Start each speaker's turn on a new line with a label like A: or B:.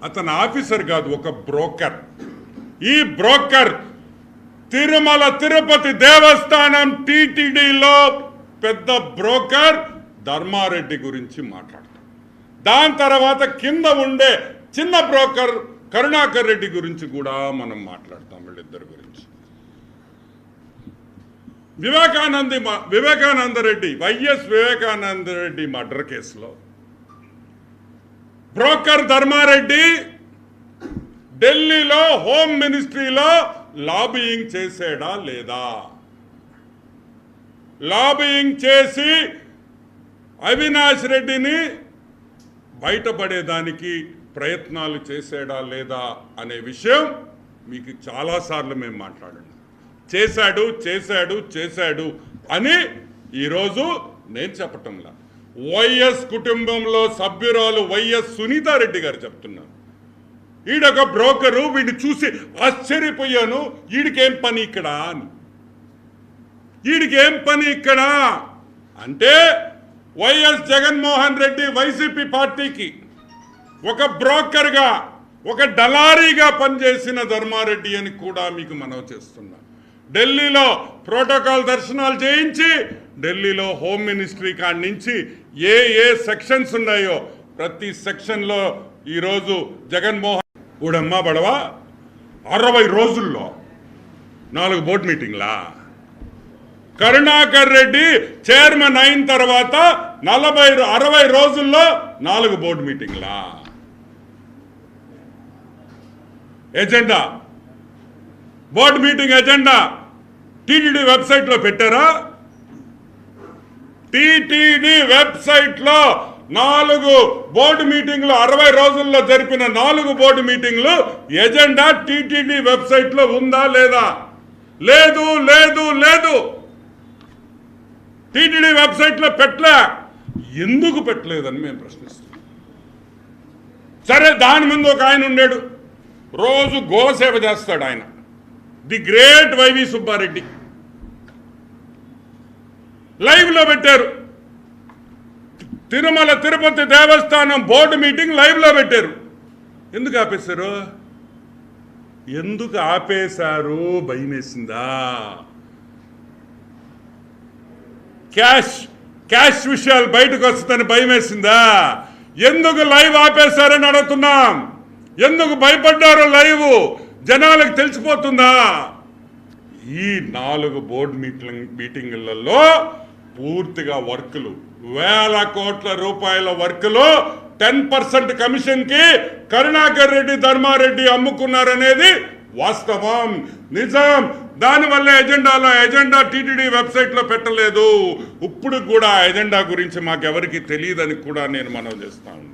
A: అతను ఆఫీసర్ కాదు, ఒక బ్రోకర్. ఈ బ్రోకర్ తిరుమల తిరుపతి దేవస్థానం టీటీడీలో పెద్ద బ్రోకర్ ధర్మారెడ్డి గురించి మాట్లాడతాం. దాని తర్వాత కింద ఉండే చిన్న బ్రోకర్ కరుణాకర్ రెడ్డి గురించి కూడా మనం మాట్లాడతాం. వీళ్ళిద్దరి గురించి వివేకానందరెడ్డి వైఎస్ వివేకానందరెడ్డి మర్డర్ కేసులో బ్రోకర్ ధర్మారెడ్డి ఢిల్లీలో హోమ్ మినిస్ట్రీలో లాబియింగ్ చేసాడా లేదా, లాబియింగ్ చేసి అవినాష్ రెడ్డిని బయటపడేదానికి ప్రయత్నాలు చేసాడా లేదా అనే విషయం మీకు చాలాసార్లు మేము మాట్లాడాము. చేశాడు చేశాడు చేశాడు అని ఈరోజు నేను చెప్పటంలా, వైఎస్ కుటుంబంలో సభ్యురాలు వైఎస్ సునీతారెడ్డి గారు చెప్తున్నారు. ఈడొక బ్రోకరు, వీడిని చూసి ఆశ్చర్యపోయాను, వీడికేం పని ఇక్కడ అని. వీడికేం పని ఇక్కడ అంటే వైఎస్ జగన్మోహన్ రెడ్డి వైసీపీ పార్టీకి ఒక బ్రోకర్గా, ఒక దళారీగా పనిచేసిన ధర్మారెడ్డి అని కూడా మీకు మనవి చేస్తున్నా. ఢిల్లీలో ప్రోటోకాల్ దర్శనాలు చేయించి ఢిల్లీలో హోమ్ మినిస్ట్రీ కాడి నుంచి ఏ ఏ సెక్షన్స్ ఉన్నాయో ప్రతి సెక్షన్లో ఈరోజు జగన్మోహన్ ఊడమ్మా బడవా 60 రోజుల్లో 4 బోర్డు మీటింగ్లా. కరుణాకర్ రెడ్డి చైర్మన్ అయిన తర్వాత 60 రోజుల్లో 4 బోర్డు మీటింగ్లా. Agenda, board meeting agenda TTD వెబ్సైట్లో పెట్టారా? టీటీడీ వెబ్సైట్లో 4 బోర్డు మీటింగ్లు 60 రోజుల్లో జరిపిన 4 బోర్డు మీటింగ్లు ఎజెండా టీటీడీ వెబ్సైట్లో ఉందా లేదా? లేదు లేదు లేదు. టీటీడీ వెబ్సైట్లో పెట్టలే. ఎందుకు పెట్టలేదని మేము ప్రశ్నిస్తున్నాం. సరే, దాని ముందు ఒక ఆయన ఉండాడు, రోజు గోసేవ చేస్తాడు ఆయన, ది గ్రేట్ వైవి సుబ్బారెడ్డి. లైవ్లో పెట్టారు, తిరుమల తిరుపతి దేవస్థానం బోర్డు మీటింగ్ లైవ్లో పెట్టారు. ఎందుకు ఆపేశారు? ఎందుకు ఆపేశారు? భయమేసిందా? క్యాష్ విషయాలు బయటకు వస్తుందని భయమేసిందా? ఎందుకు లైవ్ ఆపేశారని అడుగుతున్నాం. ఎందుకు భయపడ్డారో? లైవ్ జనాలకు తెలిసిపోతుందా? ఈ 4 బోర్డు మీటింగులలో పూర్తిగా వర్కులు, వేల కోట్ల రూపాయల వర్కులు 10% కమిషన్కి కరుణాకర్ రెడ్డి ధర్మారెడ్డి అమ్ముకున్నారనేది వాస్తవం, నిజం. దానివల్ల ఎజెండా టీటీడీ వెబ్సైట్లో పెట్టలేదు. ఇప్పుడు కూడా ఎజెండా గురించి మాకెవరికి తెలియదని కూడా నేను మనవి చేస్తాను.